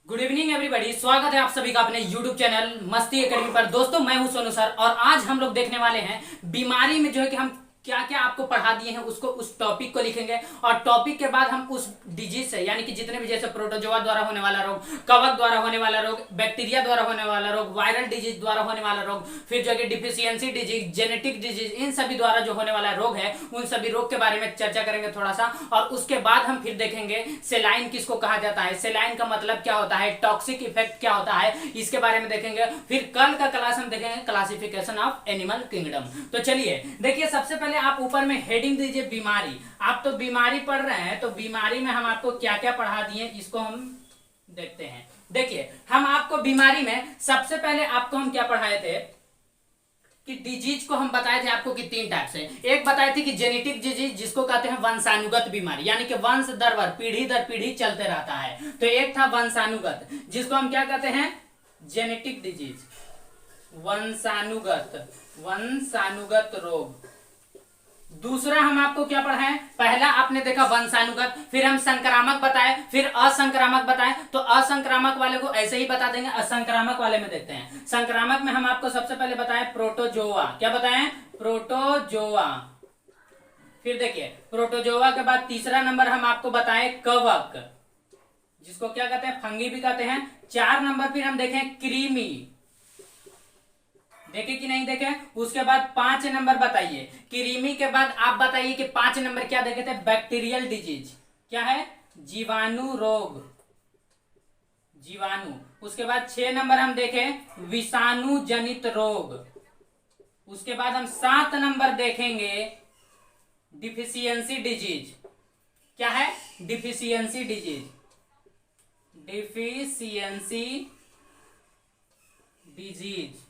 Good evening everybody, स्वागत है आप सभी का अपने यूट्यूब चैनल मस्ती एकेडमी पर। दोस्तों मैं हूं सोनू सर और आज हम लोग देखने वाले हैं बीमारी में जो है कि हम क्या क्या आपको पढ़ा दिए हैं उसको उस टॉपिक को लिखेंगे और टॉपिक के बाद हम उस डिजीज से यानी कि जितने भी जैसे प्रोटोजोआ द्वारा होने वाला रोग, कवक द्वारा होने वाला रोग, बैक्टीरिया द्वारा होने वाला रोग, वायरल डिजीज द्वारा होने वाला रोग, फिर जो है कि डिफिशियंसी डिजीज, जेनेटिक डिजीज, इन सभी द्वारा जो होने वाला रोग है उन सभी रोग के बारे में चर्चा करेंगे थोड़ा सा। और उसके बाद हम फिर देखेंगे सेलाइन किसको कहा जाता है, सेलाइन का मतलब क्या होता है, टॉक्सिक इफेक्ट क्या होता है, इसके बारे में देखेंगे। फिर कल का क्लास हम देखेंगे क्लासिफिकेशन ऑफ एनिमल किंगडम। तो चलिए देखिए, सबसे पहले आप ऊपर में हेडिंग दीजिए बीमारी। आप तो बीमारी पढ़ रहे हैं तो बीमारी में हम आपको क्या क्या पढ़ा दिए इसको हम देखते हैं। देखिए हम आपको बीमारी में सबसे पहले आपको हम क्या पढ़ाए थे कि डिजीज को हम बताए थे आपको कि तीन टाइप से। एक बताए थे कि जेनेटिक डिजीज जिसको कहते हैं वंशानुगत बीमारी, यानी कि वंश दर वर्ष पीढ़ी दर पीढ़ी चलते रहता है। तो एक था वंशानुगत जिसको हम क्या कहते हैं, जेनेटिक डिजीज, वंशानुगत रोग। दूसरा हम आपको क्या पढ़ाएं, पहला आपने देखा वंशानुगत, फिर हम संक्रामक बताए, फिर असंक्रामक बताए। तो असंक्रामक वाले को ऐसे ही बता देंगे, असंक्रामक वाले में देखते हैं। संक्रामक में हम आपको सबसे पहले बताएं प्रोटोजोआ। क्या बताएं, प्रोटोजोआ। फिर देखिए प्रोटोजोआ के बाद तीसरा नंबर हम आपको बताएं कवक, जिसको क्या कहते हैं, फंगी भी कहते हैं। 4 नंबर फिर हम देखें कृमि, देखे कि नहीं देखे। उसके बाद 5 नंबर बताइए, कृमि के बाद आप बताइए कि 5 नंबर क्या देखे थे, बैक्टीरियल डिजीज, क्या है, जीवाणु रोग, जीवाणु। उसके बाद 6 नंबर हम देखें विषाणु जनित रोग। उसके बाद हम 7 नंबर देखेंगे डिफिशियंसी डिजीज। क्या है, डिफिशियंसी डिजीज, डिफिशियंसी डिजीज।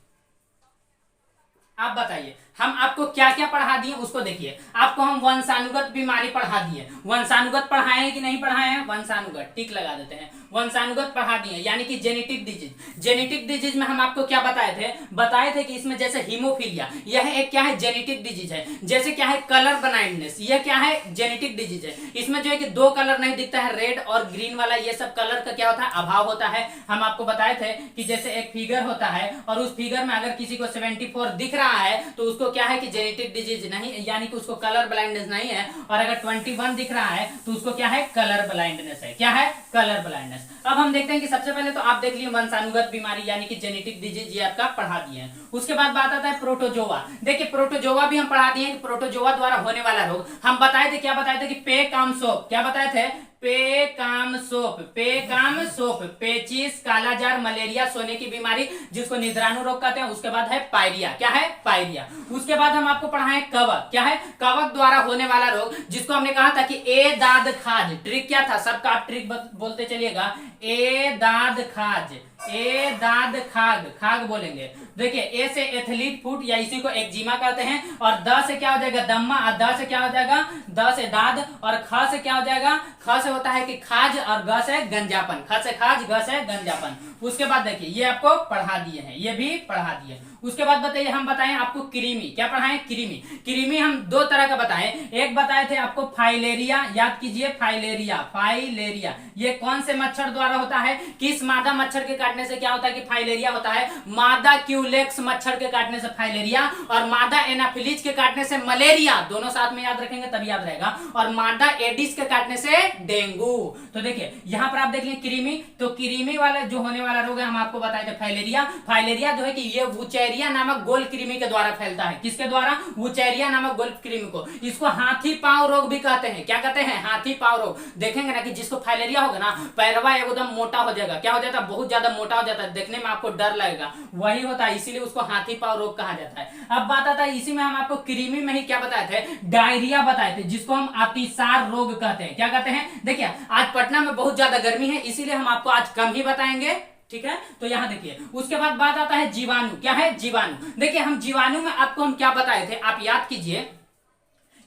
आप बताइए हम आपको क्या क्या पढ़ा दिए उसको देखिए। आपको हम वंशानुगत बीमारी पढ़ा दिए, वंशानुगत पढ़ाए हैं कि नहीं पढ़ाए हैं, वंशानुगत टिक लगा देते हैं, वंशानुगत पढ़ा दिए, यानी कि जेनेटिक डिजीज। जेनेटिक डिजीज में हम आपको क्या बताए थे कि इसमें जैसे हीमोफीलिया, यह एक क्या है, जेनेटिक डिजीज है। जैसे क्या है कलर ब्लाइंडनेस, यह क्या है, जेनेटिक डिजीज है। इसमें जो है कि 2 कलर नहीं दिखता है, रेड और ग्रीन वाला, ये सब कलर का क्या होता है, अभाव होता है। हम आपको बताए थे कि जैसे एक फिगर होता है और उस फिगर में अगर किसी को 74 दिख रहा है तो उसको क्या है कि जेनेटिक डिजीज नहीं, यानी कि उसको कलर ब्लाइंडनेस नहीं है। और अगर 21 दिख रहा है तो उसको क्या है, कलर ब्लाइंडनेस है। क्या है, कलर ब्लाइंडनेस। अब हम देखते हैं कि सबसे पहले तो आप देख लिए वंशानुगत बीमारी यानी कि जेनेटिक डिजीज, ये आपका पढ़ा दिए हैं। उसके बाद बात आता है प्रोटोजोआ। देखिए प्रोटोजोआ भी हम पढ़ा दिए हैं, प्रोटोजोआ द्वारा होने वाला रोग हम बताए थे। क्या बताए थे कि पेकामसोप, क्या बताए थे, पेकामसोप, पेकामसोप, पेचिस, कालाजार, मलेरिया, सोने की बीमारी जिसको निद्राणु रोग कहते हैं। उसके बाद है पायरिया, क्या है, पायरिया। उसके बाद हम आपको पढ़ाए कवक, क्या है, कवक द्वारा होने वाला रोग जिसको हमने कहा था कि ए दाद खाज। ट्रिक क्या था, सबका आप ट्रिक बोलते चलिएगा, ए दाद खाज, ए दाद खाग, खाग बोलेंगे। देखिए ए से एथलीट फुट या इसी को एक्जिमा कहते हैं, और द से क्या हो जाएगा, दम्मा, और द से क्या हो जाएगा, द से दाद, और ख से क्या हो जाएगा, ख से होता है कि खाज, और ग से गंजापन, ख से खाज, ग से गंजापन। उसके बाद देखिए ये आपको पढ़ा दिए हैं, ये भी पढ़ा दिए। उसके बाद बताइए हम बताएं आपको कृमि, क्या पढ़ाएं, कृमि। कृमि हम 2 तरह का बताएं, एक बताए थे आपको फाइलेरिया, याद कीजिए फाइलेरिया, फाइलेरिया ये कौन से मच्छर द्वारा होता है, किस मादा मच्छर के काटने से क्या होता है कि फाइलेरिया होता है, मादा क्यूलेक्स मच्छर के काटने से फाइलेरिया, और मादा एनाफिलीज के काटने से मलेरिया, दोनों साथ में याद रखेंगे तभी याद रहेगा, और मादा एडिस के काटने से डेंगू। तो देखिए यहां पर आप देख लें कृमि, तो कृमि वाला जो होने वाला रोग है हम आपको बताए थे फाइलेरिया। फाइलेरिया जो है कि ये वुचेरिया नामक गोल कृमि के द्वारा फैलता है, किसके द्वारा, वुचेरिया नामक गोल कृमि को। इसको हाथी पांव रोग भी कहते हैं, क्या कहते हैं, हाथी पांव रोग। देखेंगे ना कि जिसको फाइलेरिया होगा ना पैरवा एकदम मोटा हो जाएगा, क्या हो जाता है, बहुत ज्यादा मोटा हो जाता है, देखने में आपको डर लगेगा, वही होता है, इसीलिए उसको हाथी पांव रोग कहा जाता है। अब बात आता है इसी में हम आपको कृमि में ही क्या बताए थे, डायरिया बताए थे, जिसको हम अतिसार रोग कहते हैं। क्या कहते हैं, देखिए आज पटना में बहुत ज्यादा गर्मी है इसीलिए हम आपको आज कम ही बताएंगे, ठीक है। तो यहां देखिए उसके बाद बात आता है जीवाणु, क्या है, जीवाणु। देखिए हम जीवाणु में आपको हम क्या बताए थे, आप याद कीजिए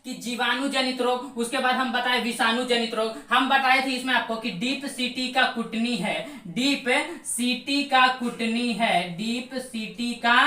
कि जीवाणु जनित रोग। उसके बाद हम बताए विषाणु जनित रोग, हम बताए थे इसमें आपको कि डीप सीटी का कुटनी है, डीप सीटी का कुटनी है, डीप सीटी का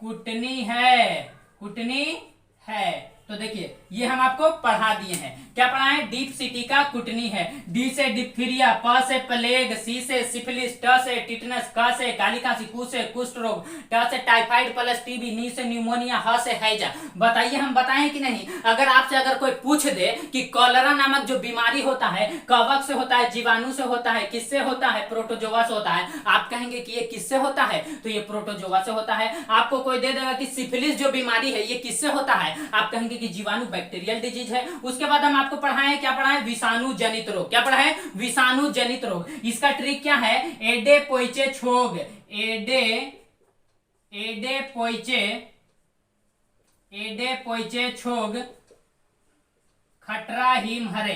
कुटनी है, कुटनी है। तो देखिए ये हम आपको पढ़ा दिए हैं। क्या पढ़ा है? डीप सिटी का कुटनी है, डी से डिप्थीरिया, प से प्लेग, सी से सिफिलिस, ट से टिटनस, क से काली खांसी, कु से कुष्ठ रोग, ट से टाइफाइड प्लस टीबी, नी से न्यूमोनिया, ह से हैजा। बताइए हम बताएं कि नहीं? अगर आपसे अगर कोई पूछ दे कि कॉलरा नामक जो बीमारी होता है कवक से होता है, जीवाणु से होता है, किससे होता है? प्रोटोजोआ से होता है। आप कहेंगे कि ये किससे होता है? तो ये प्रोटोजोआ से होता है। आपको कोई दे देगा कि सिफिलिस जो बीमारी है ये किससे होता है? आप कहेंगे कि जीवाणु, बैक्टीरियल डिजीज है। उसके बाद हम आपको पढ़ाएं, क्या पढ़ाएं? विषाणु जनित रोग। क्या पढ़ाएं? विषाणु जनित रोग। इसका ट्रिक क्या है? एडे पोइचे छोग, एडे पोइचे छोग, खटरा हिम हरे,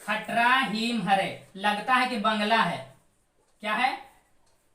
खटरा हिम हरे। लगता है कि बंगला है। क्या है?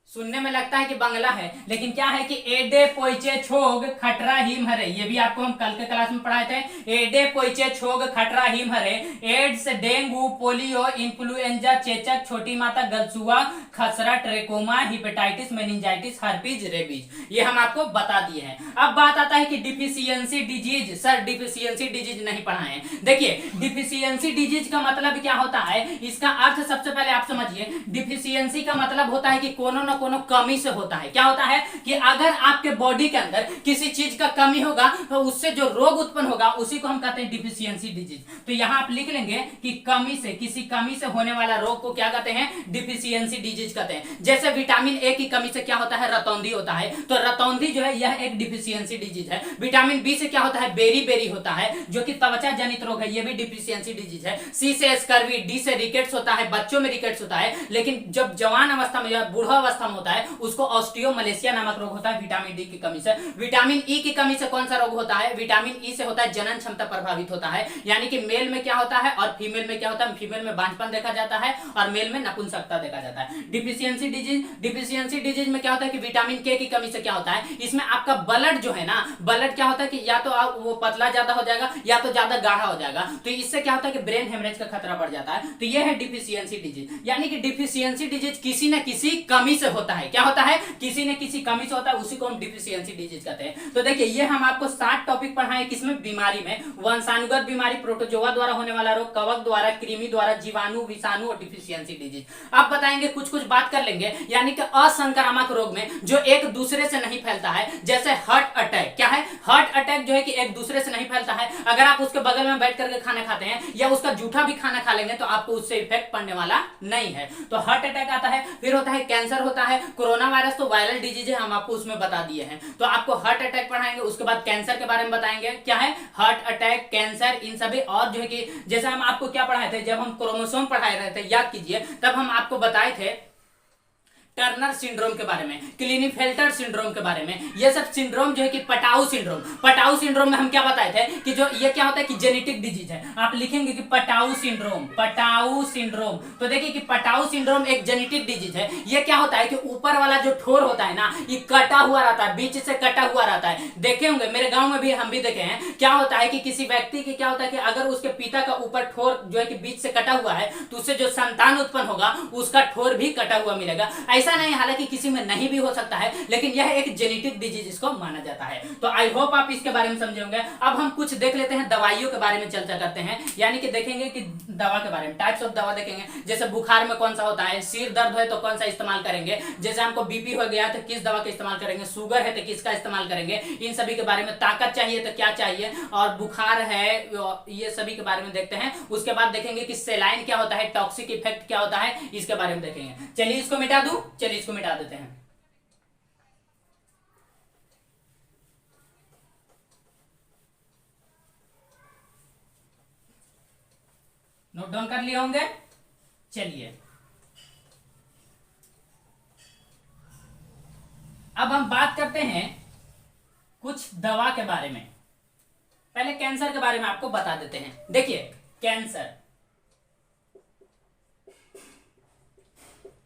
सुनने में लगता है कि बंगला है, लेकिन क्या है कि एडे पोइचे छोग खटरा हिम हरे। ये भी आपको हम कल के क्लास में पढ़ाए थे। एडे पोइचे छोग खटरा हिम हरे, एड्स, डेंगू, पोलियो, इन्फ्लुएंजा, चेचक, छोटी माता, गलसुआ, खसरा, trachoma, hepatitis, meningitis, herpes, rabies, ये हम आपको बता दिए हैं। अब बात आता है कि deficiency disease. Sir deficiency disease नहीं पढ़ाए। देखिए डिफिशियंसी डिजीज का मतलब क्या होता है, इसका अर्थ सबसे पहले आप समझिए। डिफिशियंसी का मतलब होता है कि कोनो न कोनो कमी से होता है। क्या होता है कि अगर आपके बॉडी के अंदर किसी चीज का कमी होगा तो उससे जो रोग उत्पन्न होगा उसी को हम कहते हैं डिफिशियंसी डिजीज। तो यहां आप लिख लेंगे कि कमी से, किसी कमी से होने वाला रोग को क्या कहते हैं? डिफिशियंसी डिजीज कहते हैं। जैसे विटामिन ए की कमी से क्या होता है? रतौंधी होता है। तो रतौंधी जो है यह एक डिफिशियंसी डिजीज है। विटामिन बी से क्या होता है? बेरी होता है जो कि त्वचा जनित रोग है, यह भी डिफिशियंसी डिजीज है। सी से स्कर्वी, डी से रिकेट्स होता है, बच्चों में रिकेट्स होता है, लेकिन जब जवान अवस्था में या बूढ़ा अवस्था में होता है उसको ऑस्टियोमलेशिया नामक रोग होता है विटामिन डी की कमी से। विटामिन ई की कमी से कौन सा रोग होता है? विटामिन ई से होता है जनन क्षमता प्रभावित होता है, यानी कि मेल में क्या होता है और फीमेल में क्या होता है? फीमेल में बांझपन देखा जाता है और मेल में नपुंसकता देखा जाता है। डिफिशियंसी डिजीज में क्या होता है कि विटामिन के की कमी से क्या होता है? इसमें आपका ब्लड जो है ना, ब्लड क्या होता है कि या तो आप वो पतला ज्यादा हो जाएगा या तो ज्यादा गाढ़ा हो जाएगा। तो इससे क्या होता है कि ब्रेन हेमरेज का खतरा बढ़ जाता है। तो यह है डिफिशियंसी डिजीज, यानी कि डिफिशियंसी डिजीज किसी न किसी कमी से होता है। क्या होता है? किसी न किसी कमी से होता है, उसी को हम डिफिशियंसी डिजीज कहते हैं। तो देखिए ये हम आपको 7 टॉपिक पढ़ाए किसमें? बीमारी में। वंशानुगत बीमारी, प्रोटोजोआ द्वारा होने वाला रोग, कवक द्वारा, कृमि द्वारा, जीवाणु, विषाणु और डिफिशियंसी डिजीज। अब बताएंगे कुछ बात कर लेंगे, यानी कि असंक्रामक रोग में जो एक दूसरे से नहीं फैलता है, जैसे हार्ट अटैक। क्या है? हार्ट अटैक जो है कि एक दूसरे से नहीं फैलता है। अगर आप उसके बगल में बैठ करके खाना खाते हैं या उसका जूठा भी खाना खा लेंगे तो आपको उससे इफेक्ट पड़ने वाला नहीं है। तो हार्ट अटैक आता है। फिर होता है कैंसर होता है, कोरोना वायरस तो वायरल डिजीज है, हम आपको उसमें बता दिए हैं। तो आपको हार्ट अटैक पढ़ाएंगे, उसके बाद कैंसर के बारे में बताएंगे। क्या है? हार्ट अटैक, कैंसर, इन सभी। और जो है कि जैसे हम आपको क्या पढ़ाए थे, जब हम क्रोमोसोम पढ़ाए रहे थे, याद कीजिए, तब हम आपको बताए थे टर्नर सिंड्रोम के बारे में, क्लिनीफेल्टर सिंड्रोम के बारे में। ये सब सिंड्रोम जो है कि पटाऊ सिंड्रोम में हम क्या बताए थे कि जो ये क्या होता है कि जेनेटिक डिजीज है। आप लिखेंगे कि पटाऊ सिंड्रोम। तो देखिए कि पटाऊ सिंड्रोम एक जेनेटिक डिजीज है। ये क्या होता है कि ऊपर वाला जो ठोर होता है ना, ये कटा हुआ रहता है, बीच से कटा हुआ रहता है। देखे होंगे, मेरे गांव में भी हम भी देखे हैं। क्या होता है कि किसी व्यक्ति की क्या होता है कि अगर उसके पिता का ऊपर ठोर जो है कि बीच से कटा हुआ है तो उससे जो संतान उत्पन्न होगा उसका ठोर भी कटा हुआ मिलेगा। ऐसा नहीं, हालांकि किसी में नहीं भी हो सकता है, लेकिन यह एक जेनेटिक डिजीज इसको माना जाता है। तो आई होप आप इसके बारे में समझे होंगे। अब हम कुछ देख लेते हैं, दवाइयों के बारे में चर्चा करते हैं, यानी कि देखेंगे कि दवा के बारे में, टाइप्स ऑफ दवा देखेंगे। जैसे बुखार में कौन सा होता है, सिर दर्द है तो कौन सा इस्तेमाल करेंगे, जैसे हमको बीपी हो गया तो किस दवा का इस्तेमाल करेंगे, शुगर है तो किसका इस्तेमाल करेंगे, इन सभी के बारे में। ताकत चाहिए तो क्या चाहिए, और बुखार है, ये सभी के बारे में देखते हैं। उसके बाद देखेंगे कि सेलाइन क्या होता है, टॉक्सिक इफेक्ट क्या होता है, इसके बारे में देखेंगे। चलिए इसको मिटा दूं, चलिए इसको मिटा देते हैं। नोट डाउन कर लिए होंगे। चलिए अब हम बात करते हैं कुछ दवा के बारे में। पहले कैंसर के बारे में आपको बता देते हैं। देखिए कैंसर,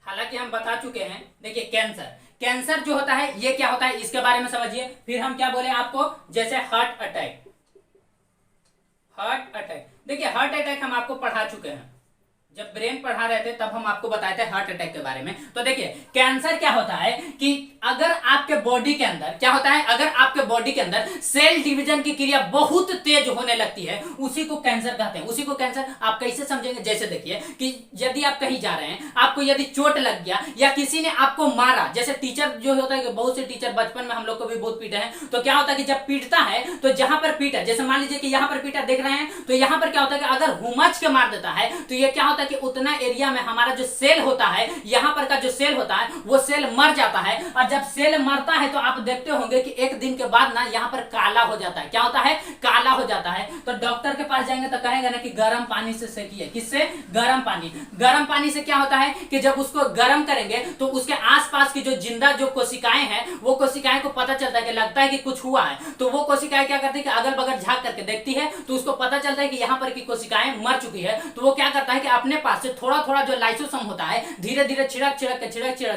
हालांकि हम बता चुके हैं। देखिए कैंसर जो होता है ये क्या होता है इसके बारे में समझिए। फिर हम क्या बोले आपको, जैसे हार्ट अटैक। देखिए हार्ट अटैक हम आपको पढ़ा चुके हैं, जब ब्रेन पढ़ा रहे थे तब हम आपको बताए थे हार्ट अटैक के बारे में। तो देखिए कैंसर क्या होता है कि अगर आपके बॉडी के अंदर क्या होता है, अगर आपके बॉडी के अंदर सेल डिवीजन की क्रिया बहुत तेज होने लगती है, उसी को कैंसर कहते हैं। उसी को कैंसर आप कैसे समझेंगे, जैसे देखिए कि यदि आप कहीं जा रहे हैं, आपको यदि चोट लग गया या किसी ने आपको मारा, जैसे टीचर जो होता है कि बहुत से टीचर बचपन में हम लोग को भी बहुत पीटे हैं, तो क्या होता है कि जब पीटता है तो जहां पर पीटा, जैसे मान लीजिए कि यहां पर पीटा देख रहे हैं, तो यहां पर क्या होता है कि अगर हुमच के मार देता है तो ये क्या होता है कि उतना एरिया में हमारा जो सेल होता है, यहां पर का जो सेल होता है वो सेल मर जाता है। और जब सेल मरता है तो आप देखते होंगे कि एक दिन के बाद ना यहां पर काला हो जाता है। क्या होता है, काला हो जाता है। तो डॉक्टर के पास जाएंगे तो कहेंगे ना कि गर्म पानी से सेकिए। किससे, गर्म पानी। गर्म पानी से क्या होता है कि जब उसको गर्म करेंगे तो उसके आसपास की जो जिंदा जो कोशिकाएं हैं, वो कोशिकाएं को पता चलता है कि लगता है कि कुछ हुआ है, तो वो कोशिकाएं क्या करती है कि अगल बगल झांक करके देखती है, तो उसको पता चलता है कि यहां पर की कोशिकाएं मर चुकी है। तो वो क्या करता है कि अपने पास से थोड़ा थोड़ा जो लाइसोसोम होता है धीरे धीरे छिड़क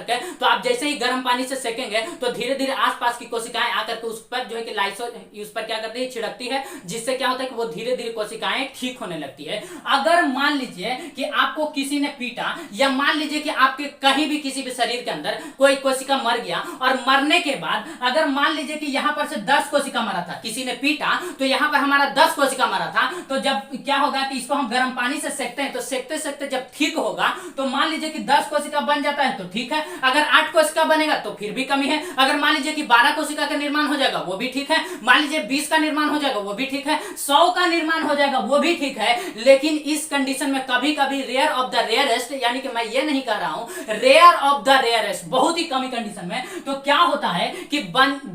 के, तो आप जैसे ही गर्म पानी से सेकेंगे तो धीरे धीरे आसपास की कोशिकाएं आकर के उस पर जो है कि उस पर क्या करती है, छिड़कती है, जिससे क्या होता है कि वो धीरे धीरे कोशिकाएं ठीक होने लगती है। अगर मान लीजिए कि आपको किसी ने पीटा, या मान लीजिए कि आपके कहीं भी किसी भी शरीर के अंदर कोई कोशिका मर गया, और मरने के बाद अगर मान लीजिए कि यहां पर से 10 कोशिका मरा था, किसी ने पीटा तो यहां पर हमारा 10 कोशिका मरा था, तो जब क्या होगा कि इसको हम गर्म पानी से सेकते हैं, तो सेकते सेकते जब ठीक होगा तो मान लीजिए कि 10 कोशिका बन जाता है तो ठीक है, अगर 8 कोशिका बनेगा तो फिर भी कमी है, अगर मान लीजिए कि 12 कोशिका का निर्माण हो जाएगा वो भी ठीक है, मान लीजिए 20 का निर्माण हो जाएगा वो भी ठीक है, 100 का निर्माण हो जाएगा वो भी ठीक है। लेकिन इस कंडीशन में कभी कभी रेयर ऑफ द रेयरेस्ट, यानी कि मैं ये नहीं कह रहा हूं रेयर ऑफ द रेयरेस्ट, बहुत ही कमी कंडीशन में तो क्या होता है कि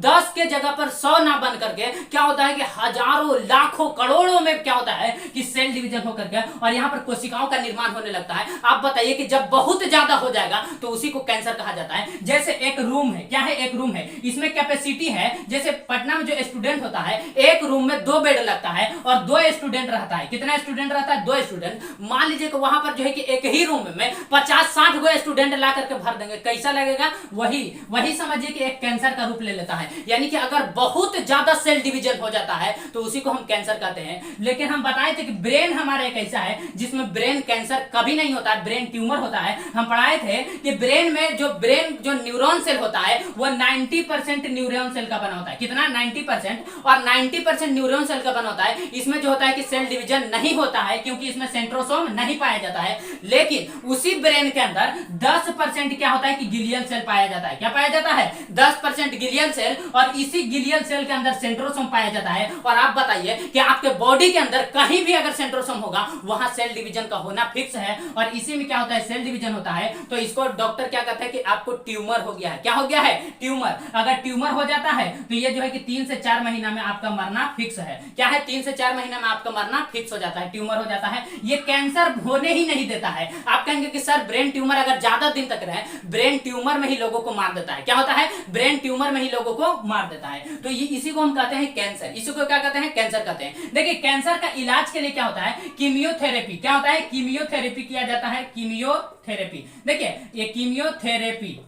10 के जगह पर 100 ना बन करके क्या होता है कि हजारों लाखों करोड़ों में क्या होता है कि सेल डिवीजन होकर के और यहां पर कोशिकाओं का निर्माण होने लगता है। आप बताइए कि जब बहुत ज्यादा हो जाएगा तो उसी को कैंसर कहा जाता है। जैसे एक रूम है, क्या है, एक रूम है, इसमें कैपेसिटी है, जैसे पटना में जो स्टूडेंट होता है एक रूम में 2 बेड लगता है और 2 स्टूडेंट रहता है। कितना स्टूडेंट रहता है, 2 स्टूडेंट। मान लीजिए कि वहां पर जो है कि एक ही रूम में 50-60 गो स्टूडेंट ला करके भर देंगे, कैसा लगेगा, वही समझिए कि एक कैंसर का रूप ले लेता है। यानी कि अगर बहुत ज्यादा सेल डिवीजन हो जाता है तो उसी को हम कैंसर कहते हैं। लेकिन हम बताए थे कि ब्रेन हमारा एक ऐसा है जिसमें ब्रेन कैंसर कभी नहीं होता, ब्रेन ट्यूमर होता है। हम पढ़ाए थे कि ब्रेन में जो न्यूरॉन सेल होता है वो 90% न्यूरॉन सेल का बना होता है। कितना, 90%। और 90% न्यूरॉन सेल का बना होता है। इसमें जो होता है कि सेल डिवीजन नहीं होता है क्योंकि इसमें सेंट्रोसोम नहीं पाया जाता है। लेकिन उसी ब्रेन के अंदर 10% क्या होता है कि गिलियल सेल पाया जाता है। क्या पाया जाता है, 10% गिलियल सेल, और इसी गिलियल सेल के अंदर सेंट्रोसोम पाया जाता है। और आप बताइए कि आपके बॉडी के अंदर कहीं भी अगर सेंट्रोसोम होगा वहां सेल डिवीजन का होना फिक्स है। और इसी में क्या होता है, सेल डिवीजन होता है। तो इसको डॉक्टर क्या कहते हैं कि आपको ट्यूमर हो गया है। क्या हो गया है, ट्यूमर। अगर ट्यूमर हो जाता है तो ये जो है कि 3 से 4 महीना में आपका मरना फिक्स है। क्या है, 3 से 4 महीना में आपका मरना फिक्स हो जाता है, ट्यूमर हो जाता है। ये कैंसर होने ही नहीं देता है। आप कहेंगे कि सर ब्रेन ट्यूमर अगर ज्यादा दिन तक रहे, ब्रेन ट्यूमर में ही लोगों को मार देता है। क्या होता है, ब्रेन ट्यूमर में ही लोगों को मार देता है। तो ये इसी को हम कहते हैं कैंसर। इसी को क्या कहते हैं, कैंसर कहते हैं। देखिए कैंसर का इलाज के लिए क्या होता है, कीमियोथेरेपी। क्या होता है, कीमियोथेरेपी किया जाता है, कीमियोथेरेपी। देखिए ये कीमियोथेरेपी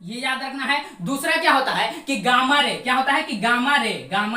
ये याद रखना है। दूसरा क्या होता है कि गामा रे। क्या होता है कि गामा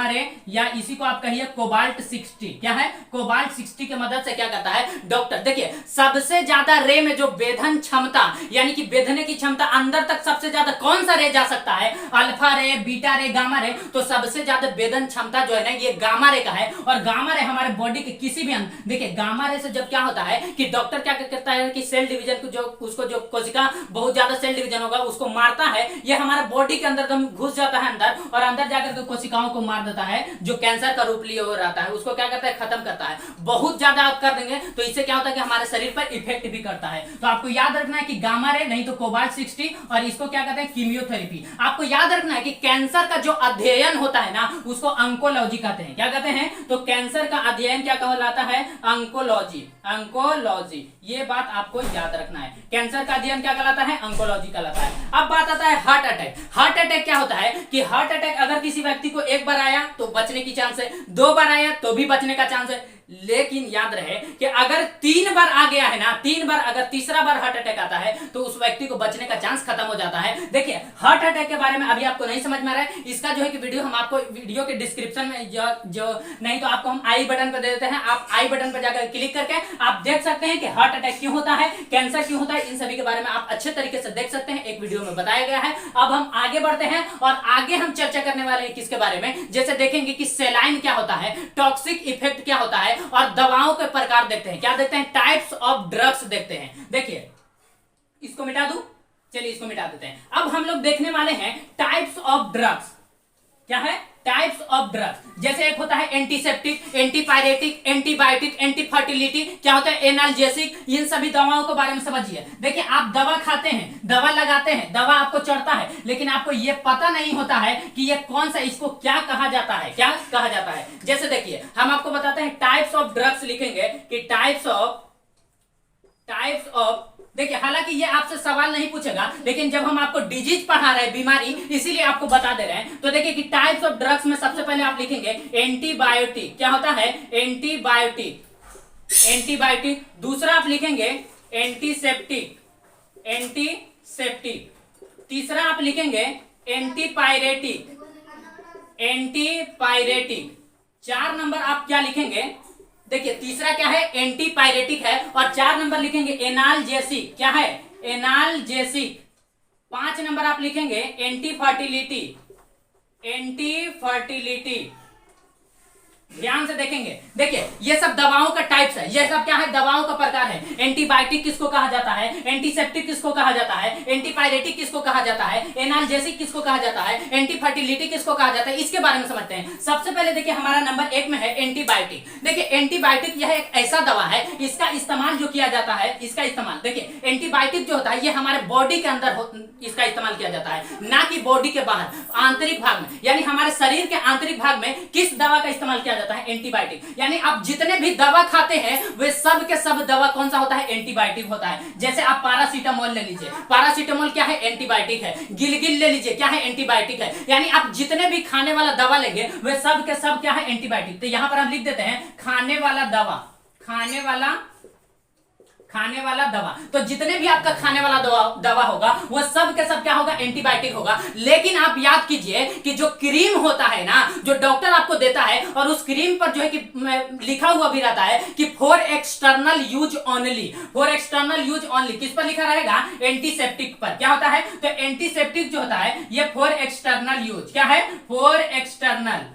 रे या इसी को आप कहिए कोबाल्ट 60। क्या है, कोबाल्ट 60 की मदद से क्या करता है डॉक्टर। देखिए सबसे ज्यादा रे में जो वेधन क्षमता, यानी कि वेधने की क्षमता अंदर तक सबसे ज्यादा कौन सा रे जा सकता है, अल्फा रे, बीटा रे, गामा रे। तो सबसे ज्यादा वेधन क्षमता जो है ना ये गामा रे का है। और गामा रे हमारे बॉडी के किसी भी अंग, देखिए गामा रे से जब क्या होता है कि डॉक्टर क्या करता है कि सेल डिवीजन को जो कोशिका बहुत ज्यादा सेल डिवीजन होगा उसको मारता है। ये हमारे बॉडी के अंदर एकदम घुस जाता है अंदर, और अंदर जाकर के कोशिकाओं को मार देता है जो कैंसर का रूप लिए हुए रहता है। उसको क्या करता है, खत्म करता है। बहुत ज्यादा आप कर देंगे तो इससे क्या होता है कि हमारे शरीर पर इफेक्ट भी करता है। तो आपको याद रखना है कि गामा रे नहीं तो कोबाल्ट 60, और इसको क्या कहते हैं, कीमियोथेरेपी। आपको याद रखना है कि कैंसर का जो अध्ययन होता है ना उसको अंकोलॉजी कहते हैं। क्या कहते हैं, तो कैंसर का अध्ययन क्या कहलाता है, अंकोलॉजी। अंकोलॉजी, ये बात आपको याद रखना है। कैंसर का अध्ययन क्या कहलाता है, अंकोलॉजी कहलाता है। अब बात आता है हार्ट अटैक। हार्ट अटैक क्या होता है कि हार्ट अटैक अगर किसी व्यक्ति को एक बार आया तो बचने की चांस है, 2 बार आया तो भी बचने का चांस है, लेकिन याद रहे कि अगर 3 बार आ गया है ना, 3 बार, अगर तीसरा बार हार्ट अटैक आता है तो उस व्यक्ति को बचने का चांस खत्म हो जाता है। देखिए हार्ट अटैक के बारे में अभी आपको नहीं समझ में आ रहा है, इसका जो है कि वीडियो हम आपको वीडियो के डिस्क्रिप्शन में जो नहीं तो आपको हम आई बटन पर दे देते हैं, आप आई बटन पर जाकर क्लिक करके आप देख सकते हैं कि हार्ट अटैक क्यों होता है, कैंसर क्यों होता है, इन सभी के बारे में आप अच्छे तरीके से देख सकते हैं, एक वीडियो में बताया गया है। अब हम आगे बढ़ते हैं और आगे हम चर्चा करने वाले हैं किसके बारे में, जैसे देखेंगे कि सेलाइन क्या होता है, टॉक्सिक इफेक्ट क्या होता है, और दवाओं के प्रकार देखते हैं। क्या देखते हैं? टाइप्स ऑफ ड्रग्स देखते हैं। देखिए इसको मिटा दूं, चलिए इसको मिटा देते हैं। अब हम लोग देखने वाले हैं टाइप्स ऑफ ड्रग्स। क्या है? Types of drugs. जैसे एक होता है एंटीसेप्टिक, एंटीपायरेटिक, एंटीबायोटिक, एंटीफर्टिलिटी, क्या होता है एनाल्जेसिक, इन सभी दवाओं के बारे में समझिए। देखिए आप दवा खाते हैं, दवा लगाते हैं, दवा आपको चढ़ता है, लेकिन आपको यह पता नहीं होता है कि यह कौन सा, इसको क्या कहा जाता है, क्या कहा जाता है। जैसे देखिए हम आपको बताते हैं टाइप्स ऑफ ड्रग्स, लिखेंगे कि टाइप्स ऑफ देखिए हालांकि ये आपसे सवाल नहीं पूछेगा, लेकिन जब हम आपको डिजीज पढ़ा रहे हैं, बीमारी, इसीलिए आपको बता दे रहे हैं। तो देखिए कि टाइप्स ऑफ ड्रग्स में सबसे पहले आप लिखेंगे एंटीबायोटिक। क्या होता है? Antibiotic, antibiotic. दूसरा आप लिखेंगे एंटीसेप्टिक, एंटीसेप्टिक। तीसरा आप लिखेंगे एंटीपायरेटिक, एंटीपायरेटिक। 4 नंबर आप क्या लिखेंगे? देखिए तीसरा क्या है? एंटीपायरेटिक है। और 4 नंबर लिखेंगे एनाल्जेसिक। क्या है? एनाल्जेसिक। 5 नंबर आप लिखेंगे एंटीफर्टिलिटी, एंटीफर्टिलिटी। ध्यान से देखेंगे, देखिए ये सब दवाओं का टाइप्स है, ये सब क्या है? दवाओं का प्रकार है। एंटीबायोटिक किसको कहा जाता है, एंटीसेप्टिक किसको कहा जाता है, एंटीपायरेटिक किसको कहा जाता है, एनाल्जेसिक किसको कहा जाता है, एंटीफर्टिलिटी किसको कहा जाता है, इसके बारे में समझते हैं। सबसे पहले देखिए हमारा नंबर 1 में है एंटीबायोटिक। देखिए एंटीबायोटिक यह एक ऐसा दवा है, इसका इस्तेमाल जो किया जाता है, इसका इस्तेमाल देखिए एंटीबायोटिक जो होता है ये हमारे बॉडी के अंदर इसका इस्तेमाल किया जाता है, ना कि बॉडी के बाहर, आंतरिक भाग में, यानी हमारे शरीर के आंतरिक भाग में किस दवा का इस्तेमाल किया जाता है? एंटीबायोटिक। यानी आप जितने भी दवा खाते हैं वे सब के सब दवा कौन सा होता है? एंटीबायोटिक होता है। जैसे आप पैरासीटामोल ले लीजिए, पैरासीटामोल क्या है? एंटीबायोटिक है। गिलगिल ले लीजिए, क्या है? एंटीबायोटिक है। यानी आप जितने भी खाने वाला दवा लेंगे वे सब के सब क्या है? एंटीबायोटिक। तो यहां पर हम लिख देते हैं खाने वाला दवा, खाने वाला दवा। तो जितने भी आपका खाने वाला दवा होगा वो सब के सब क्या होगा? एंटीबायोटिक होगा। लेकिन आप याद कीजिए कि जो क्रीम होता है ना, जो डॉक्टर आपको देता है, और उस क्रीम पर जो है कि लिखा हुआ भी रहता है कि for external use only, for external use only. किस पर लिखा रहेगा? एंटीसेप्टिक पर। क्या होता है? तो एंटीसेप्टिक जो होता है ये फॉर एक्सटर्नल यूज। क्या है? For external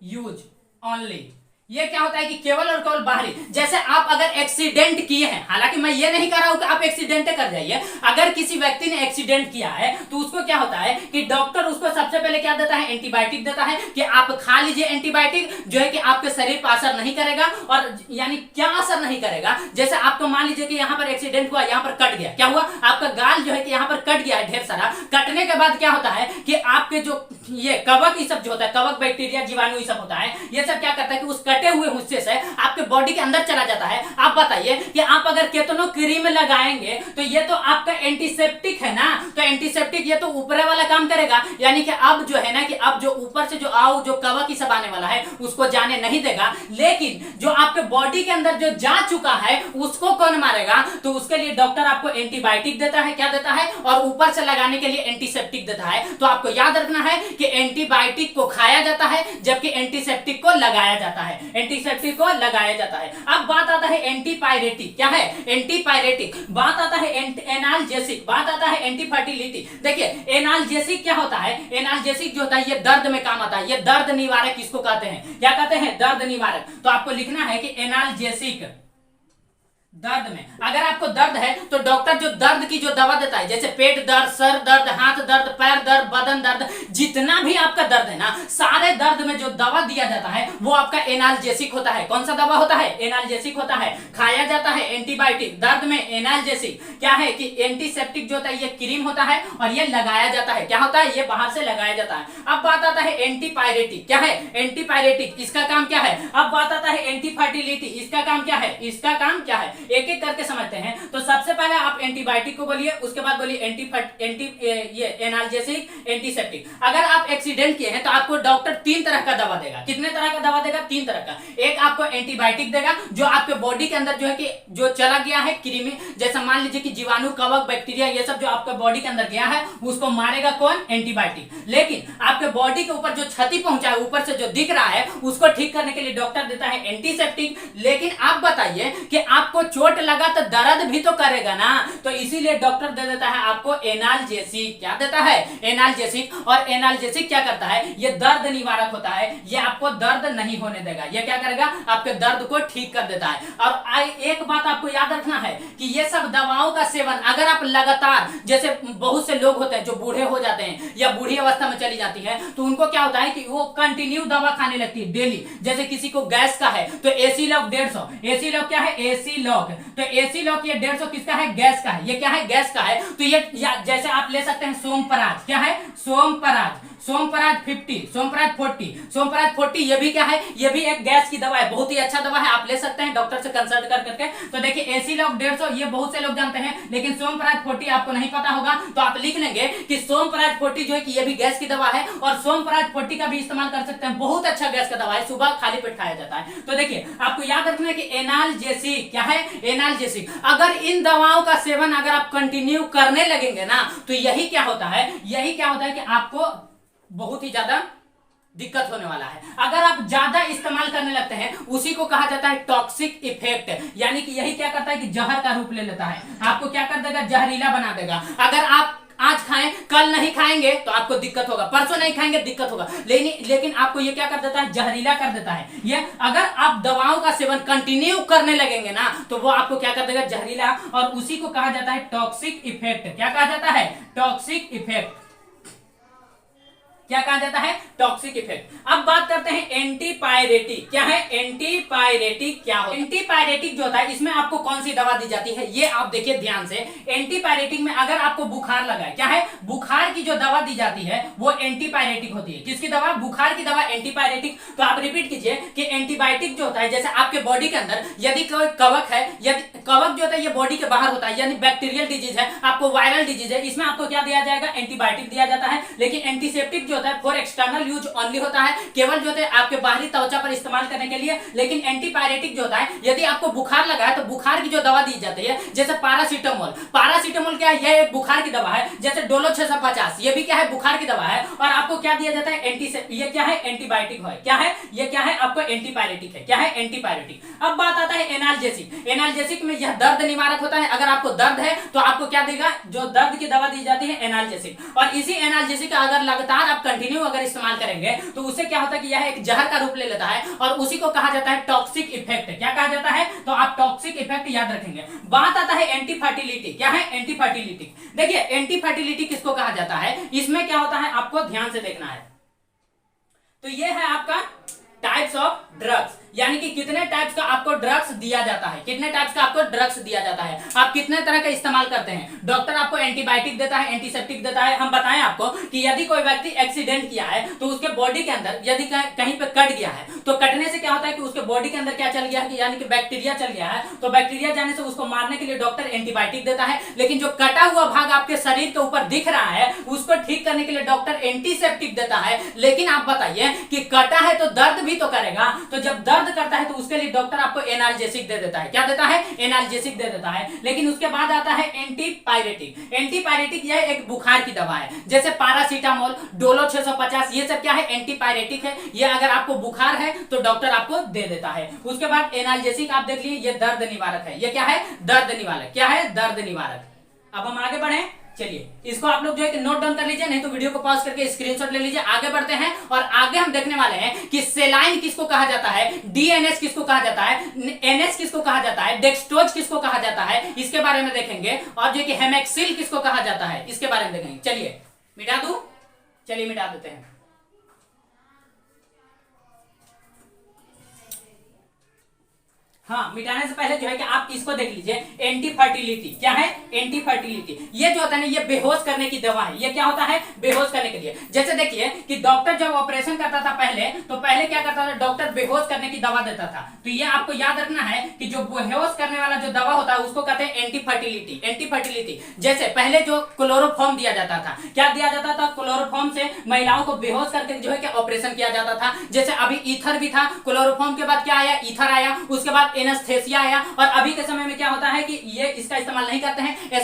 use only. ये क्या होता है कि केवल और केवल बाहरी। जैसे आप अगर एक्सीडेंट किए हैं, हालांकि मैं ये नहीं कर रहा हूं कि आप एक्सीडेंट कर जाइए, अगर किसी व्यक्ति ने एक्सीडेंट किया है तो उसको क्या होता है कि डॉक्टर उसको सबसे पहले क्या देता है? एंटीबायोटिक देता है कि आप खा लीजिए एंटीबायोटिक, जो है कि आपके शरीर पर असर नहीं करेगा। और यानी क्या असर नहीं करेगा? जैसे आपको मान लीजिए कि यहां पर एक्सीडेंट हुआ, यहां पर कट गया, क्या हुआ? आपका गाल जो है कि यहां पर कट गया है ढेर सारा। कटने के बाद क्या होता है कि आपके जो ये कवक, ये सब जो होता है, कवक, बैक्टीरिया, जीवाणु, ये सब होता है, ये सब क्या करता है कि उस कटे हुए हिस्से से आपके बॉडी के अंदर चला जाता है। आप बताइए कि आप अगर केतनो क्रीम लगाएंगे तो ये तो आपका एंटीसेप्टिक है ना, तो एंटीसेप्टिक ये तो ऊपर वाला काम करेगा, यानी कि अब जो है ना कि अब जो ऊपर से जो कवक की सब आने वाला है उसको जाने नहीं देगा। लेकिन जो आपके बॉडी के अंदर जो जा चुका है उसको कौन मारेगा? तो उसके लिए डॉक्टर आपको एंटीबायोटिक देता है। क्या देता है? और ऊपर से लगाने के लिए एंटीसेप्टिक देता है। तो आपको याद रखना है कि एंटीबायोटिक को खाया जाता है जबकि एंटीसेप्टिक को लगाया जाता है, एंटीसेप्टिक को लगाया जाता है। अब बात आता है एंटीपायरेटिक। क्या है? एंटीपायरेटिक। बात आता है एनाल्जेसिक, बात आता है एंटीफर्टिलिटी। देखिए एनाल्जेसिक क्या होता है? एनाल्जेसिक जो होता है ये दर्द में काम आता है, ये दर्द निवारक किसको कहते हैं? क्या कहते हैं? दर्द निवारक। तो आपको लिखना है कि एनाल्जेसिक, दर्द में। अगर आपको दर्द है तो डॉक्टर जो दर्द की जो दवा देता है, जैसे पेट दर्द, सर दर्द, हाथ दर्द, पैर दर्द, बदन दर्द, जितना भी आपका दर्द है ना, सारे दर्द में जो दवा दिया जाता है वो आपका एनाल्जेसिक होता है। कौन सा दवा होता है? एनाल्जेसिक होता है। खाया जाता है एंटीबायोटिक, दर्द में एनाल्जेसिक। क्या है कि एंटीसेप्टिक जो होता है ये क्रीम होता है और ये लगाया जाता है। क्या होता है? ये बाहर से लगाया जाता है। अब बात आता है एंटीपायरेटिक। क्या है? एंटीपायरेटिक, इसका काम क्या है? अब बात आता है एंटीफर्टिलिटी, इसका काम क्या है? इसका काम क्या है? एक एक करके समझते हैं। तो सबसे पहले आप एंटीबायोटिक को बोलिए, उसके बाद बोलिए एंटी एनाल्जेसिक, एंटीसेप्टिक। अगर आप एक्सीडेंट किए हैं तो आपको डॉक्टर 3 तरह का दवा देगा। कितने तरह का दवा देगा? 3 तरह का। एक आपको एंटीबायोटिक देगा जो आपके बॉडी के अंदर जो है कि जो चला गया है कृमि, जैसा मान लीजिए कि जीवाणु, कवक, बैक्टीरिया, ये सब जो आपके बॉडी के अंदर गया है उसको मारेगा कौन? एंटीबायोटिक। लेकिन आपके बॉडी के ऊपर जो क्षति पहुंचा है, ऊपर से जो दिख रहा है, उसको ठीक करने के लिए डॉक्टर देता है एंटीसेप्टिक। लेकिन आप बताइए कि आपको चोट लगा तो दर्द भी तो करेगा ना, तो इसीलिए डॉक्टर दे देता है आपको एनाल्जेसिक। क्या देता है? एनाल्जेसिक। और एनाल्जेसिक क्या करता है? ये दर्द निवारक होता है, ये आपको दर्द नहीं होने देगा। ये क्या करेगा? आपके दर्द को ठीक कर देता है। और एक बात आपको याद रखना है कि ये सब दवाओं का सेवन अगर आप लगातार, जैसे बहुत से लोग होते हैं जो बूढ़े हो जाते हैं या बूढ़ी अवस्था में चली जाती है, तो उनको क्या होता है कि वो कंटिन्यू दवा खाने लगती है डेली। जैसे किसी को गैस का है तो एसी लॉक 150, एसी लॉक क्या है? AC lock. तो एसी लॉक ये 150 किसका है? गैस का है। ये क्या है? गैस का है। तो ये जैसे आप ले सकते हैं सोमपराज। क्या है? सोमपराज। सोमपराज 50, सोमपराज 40, सोमपराज 40, ये भी क्या है? ये भी एक गैस की दवा है, बहुत ही अच्छा दवा है, आप ले सकते हैं डॉक्टर से कंसल्ट कर करके। तो देखिए एसी लॉक 150 ये बहुत से लोग जानते हैं, लेकिन सोमपराज 40 आपको नहीं पता होगा, तो आप लिख लेंगे कि सोमपराज 40 जो है कि ये भी गैस की दवा है, और सोमपराज 40 का भी इस्तेमाल कर सकते हैं। बहुत अच्छा गैस का दवा है, सुबह खाली पेट खाया जाता है। तो देखिए आपको याद रखना है कि एनाल्जेसिक क्या है? एनाल्जेसिक। अगर इन दवाओं का सेवन अगर आप कंटिन्यू करने लगेंगे ना, तो यही क्या होता है? यही क्या होता है कि आपको बहुत ही ज्यादा दिक्कत होने वाला है। अगर आप ज्यादा इस्तेमाल करने लगते हैं, उसी को कहा जाता है टॉक्सिक इफेक्ट। यानी कि यही क्या करता है कि जहर का रूप ले लेता है, आपको क्या कर देगा? जहरीला बना देगा। अगर आप आज खाएं, कल नहीं खाएंगे तो आपको दिक्कत होगा, परसों नहीं खाएंगे दिक्कत होगा, लेकिन आपको ये क्या कर देता है? जहरीला कर देता है। ये अगर आप दवाओं का सेवन कंटिन्यू करने लगेंगे ना, तो वो आपको क्या कर देगा? जहरीला। और उसी को कहा जाता है टॉक्सिक इफेक्ट। क्या कहा जाता है? Toxic effect. क्या कहा जाता है? Toxic effect. अब बात करते हैं एंटीपायरेटिक। क्या है? एंटीपायरेटिक क्या हो? एंटीपायरेटिक जो होता है इसमें आपको कौन सी दवा दी जाती है, ये आप देखिए ध्यान से। एंटीपायरेटिक में अगर आपको बुखार लगा है, क्या है? बुखार की जो दवा दी जाती है वो एंटीपायरेटिक होती है। किसकी दवा? बुखार की दवा एंटीपायरेटिक। तो आप रिपीट कीजिए कि एंटीबायोटिक जो होता है, जैसे आपके बॉडी के अंदर यदि कोई कवक है, यदि कवक जो होता है ये बॉडी के बाहर होता है, यानी बैक्टीरियल डिजीज है, आपको वायरल डिजीज है, इसमें आपको क्या दिया जाएगा? एंटीबायोटिक दिया जाता है। लेकिन एंटीसेप्टिक जो फॉर एक्सटर्नल यूज ओनली होता है, केवल जो है आपके बाहरी त्वचा पर इस्तेमाल करने के लिए। लेकिन एंटीपायरेटिक जो होता है, यदि आपको बुखार लगा है तो बुखार की जो दवा दी जाती है, जैसे पैरासीटामोल। पैरासीटामोल क्या है? यह एक बुखार की दवा है। जैसे डोलो 650 ये भी क्या है? बुखार की दवा है। और आपको क्या दिया जाता है? ये क्या है? एंटीबायोटिक है। क्या है? ये क्या है? आपको एंटीपायरेटिक है। क्या है? एंटीपायरेटिक। अब बात आता है एनाल्जेसिक। एनाल्जेसिक में यह दर्द निवारक होता है। अगर आपको दर्द है तो आपको क्या देगा? जो दर्द की दवा दी जाती है एनाल्जेसिक। और इसी एनाल्जेसिक का अगर लगातार आप कंटिन्यू अगर इस्तेमाल करेंगे तो उससे क्या होता है कि यह एक जहर का रूप ले लेता है, और उसी को कहा जाता है टॉक्सिक इफेक्ट। क्या कहा जाता है? तो आप टॉक्सिक इफेक्ट याद रखेंगे। बात आता है एंटीफर्टिलिटी। क्या है? एंटीफर्टिलिटी। देखिए एंटीफर्टिलिटी किसको कहा जाता है, इसमें क्या होता है आपको ध्यान से देखना है। तो यह है आपका टाइप्स ऑफ ड्रग्स, यानी कि कितने टाइप्स का आपको ड्रग्स दिया जाता है, कितने टाइप्स का आपको ड्रग्स दिया जाता है, आप कितने तरह का इस्तेमाल करते हैं। डॉक्टर आपको एंटीबायोटिक देता है, एंटीसेप्टिक देता है। हम बताएं आपको कि यदि कोई व्यक्ति एक्सीडेंट किया है तो उसके बॉडी के अंदर यदि कहीं पे कट गया है, तो कटने से क्या होता है कि उसके बॉडी के अंदर क्या चल गया है, यानी कि बैक्टीरिया चल गया है। तो बैक्टीरिया जाने से उसको मारने के लिए डॉक्टर एंटीबायोटिक देता है। लेकिन जो कटा हुआ भाग आपके शरीर के ऊपर दिख रहा है उसको ठीक करने के लिए डॉक्टर एंटीसेप्टिक देता है। लेकिन आप बताइए कि कटा है तो दर्द भी तो करेगा, तो जब दर्द करता है तो उसके लिए डॉक्टर आपको एनाल्जेसिक दे देता है। क्या देता है? एनाल्जेसिक दे देता है। लेकिन उसके बाद आता है एंटीपायरेटिक। एंटीपायरेटिक यह एक बुखार की दवा है, जैसे पैरासीटामोल, डोलो 650, ये सब क्या है? एंटीपायरेटिक है। ये अगर आपको बुखार है तो डॉक्टर आपको दे देता है। उसके बाद एनाल्जेसिक आप देख लीजिए, ये दर्द निवारक है। ये क्या है? दर्द निवारक। क्या है? दर्द निवारक। अब हम आगे बढ़े, चलिए इसको आप लोग जो है कि नोट डाउन कर लीजिए, नहीं तो वीडियो को पॉज करके स्क्रीनशॉट ले लीजिए। आगे बढ़ते हैं और आगे हम देखने वाले हैं कि सेलाइन किसको कहा जाता है, डीएनएस किसको कहा जाता है, एनएस किसको कहा जाता है, डेक्सट्रोज किसको कहा जाता है, इसके बारे में देखेंगे। और जो कि हेमेक्सिल किसको कहा जाता है, इसके बारे में देखेंगे। चलिए मिटा दूं, चलिए मिटा देते हैं। हाँ, मिटाने से पहले जो है कि आप इसको देख लीजिए, एंटी फर्टिलिटी। क्या है? Anti fertility. ये जो होता है ना, ये बेहोश करने की दवा है। ये क्या होता है? बेहोश करने के लिए। जैसे देखिए कि डॉक्टर जब ऑपरेशन करता था पहले, तो पहले क्या करता था? डॉक्टर बेहोश करने की दवा देता था। तो ये आपको याद रखना है कि जो बेहोश करने वाला जो दवा होता है उसको कहते हैं एंटी फर्टिलिटी। Anti fertility. जैसे पहले जो क्लोरोफॉर्म दिया जाता था, क्या दिया जाता था? क्लोरोफॉर्म से महिलाओं को बेहोश करके जो है कि ऑपरेशन किया जाता था। जैसे अभी ईथर भी था, क्लोरोफॉर्म के बाद क्या आया? ईथर आया, उसके बाद एनेस्थेसिया आया। और अभी के समय में क्या होता है कि ये इसका इस्तेमाल नहीं करते हैं,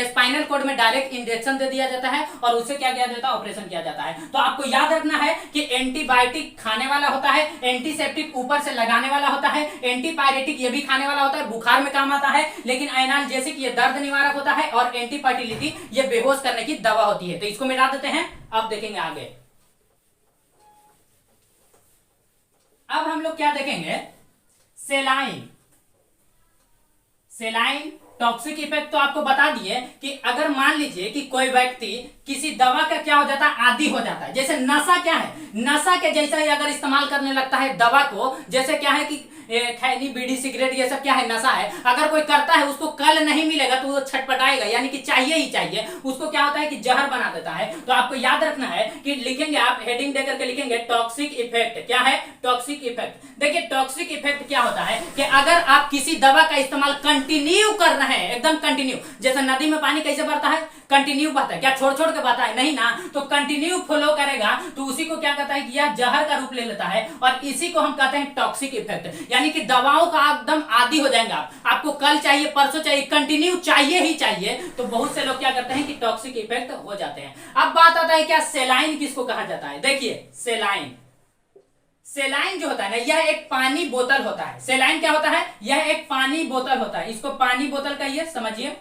स्पाइनल कॉर्ड में डायरेक्ट इंजेक्शन दे दिया जाता है और उससे क्या किया जाता है? ऑपरेशन किया जाता है। तो आपको याद रखना है कि एंटीबायोटिक खाने वाला होता है, एंटीसेप्टिक ऊपर से लगाने वाला होता है, एंटीपायरेटिक ये भी खाने वाला होता है, बुखार में काम आता है, लेकिन एनाल्जेसिक ये दर्द निवारक होता है, और एंटी फर्टिलिटी ये बेहोश करने की दवा होती है। तो इसको मिटा देते हैं। अब देखेंगे आगे। अब हम लोग क्या देखेंगे? सेलाइन। सेलाइन टॉक्सिक इफेक्ट तो आपको बता दिए कि अगर मान लीजिए कि कोई व्यक्ति किसी दवा का क्या हो जाता है? आदी हो जाता है। जैसे नशा क्या है? नशा के जैसा ही अगर इस्तेमाल करने लगता है दवा को, जैसे क्या है कि खैनी, बीड़ी, सिगरेट, ये सब क्या है? नशा है। अगर कोई करता है, उसको कल नहीं मिलेगा तो वो छटपटाएगा, यानी कि चाहिए ही चाहिए। उसको क्या होता है कि जहर बना देता है। तो आपको याद रखना है कि लिखेंगे आप, हेडिंग देकर के लिखेंगे टॉक्सिक इफेक्ट। क्या है? Toxic effect. देखिए टॉक्सिक इफेक्ट क्या होता है कि अगर आप किसी दवा का इस्तेमाल कंटिन्यू कर रहे हैं, एकदम कंटिन्यू, जैसे नदी में पानी कैसे बढ़ता है? कंटिन्यू बहता है। क्या छोड़ छोड़ के बहता है? नहीं ना। तो कंटिन्यू फ्लो करेगा तो उसी को क्या कहता है कि यह जहर का रूप ले लेता है, और इसी को हम कहते हैं टॉक्सिक इफेक्ट। यानी कि दवाओं का एकदम आदी हो जाएंगे आप। आपको कल चाहिए, परसों चाहिए, कंटिन्यू चाहिए ही चाहिए। तो बहुत से लोग क्या करते हैं कि टॉक्सिक इफेक्ट हो जाते हैं। अब बात आता है क्या सेलाइन किसको कहा जाता है? देखिए सेलाइन, सेलाइन जो होता है ना, यह एक पानी बोतल होता है। सेलाइन क्या होता है? यह एक पानी बोतल होता है। इसको पानी बोतल कहिए, समझिए।